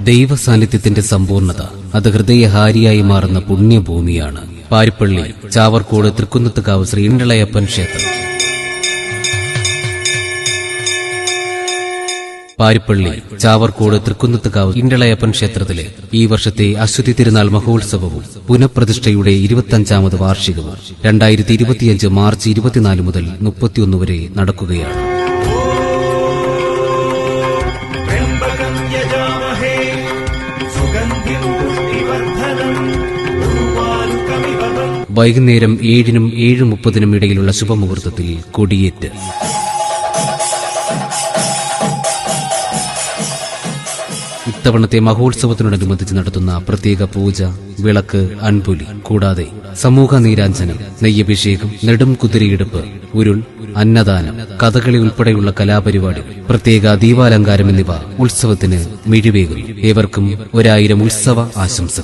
ദൈവസാന്നിധ്യത്തിന്റെ സമ്പൂർണത അത് ഹൃദയഹാരിയായി മാറുന്ന പുണ്യഭൂമിയാണ് പാരിപ്പള്ളി ചാവർക്കോട് തൃക്കുന്നത്തുകാവ് ശ്രീ ഇണ്ടളയപ്പൻ ക്ഷേത്രം. പാരിപ്പള്ളി ചാവർക്കോട് തൃക്കുന്നത്തുകാവ് ഇണ്ടളയപ്പൻ ക്ഷേത്രത്തിലെ ഈ വർഷത്തെ അശ്വതി തിരുനാൾ മഹോത്സവവും പുനഃപ്രതിഷ്ഠയുടെ 25ാമത് വാർഷികവും 2025 മാർച്ച് 24 മുതൽ 31 വരെ നടക്കുകയാണ്. വൈകുന്നേരം 7-നും 7:30-നും ഇടയിലുള്ള ശുഭമുഹൂർത്തത്തിൽ കൊടിയേറ്റ്. ഇത്തവണത്തെ മഹോത്സവത്തിനോടനുബന്ധിച്ച് നടത്തുന്ന പ്രത്യേക പൂജ, വിളക്ക്, അൻപുലി കൂടാതെ സമൂഹ നീരാഞ്ജനം, നെയ്യഭിഷേകം, നെടും കുതിരയെടുപ്പ്, ഉരുൾ, അന്നദാനം, കഥകളി ഉൾപ്പെടെയുള്ള കലാപരിപാടികൾ, പ്രത്യേക ദീപാലങ്കാരം എന്നിവ ഉത്സവത്തിന് മിഴിവേകും. ഏവർക്കും 1000 ഉത്സവ ആശംസകൾ.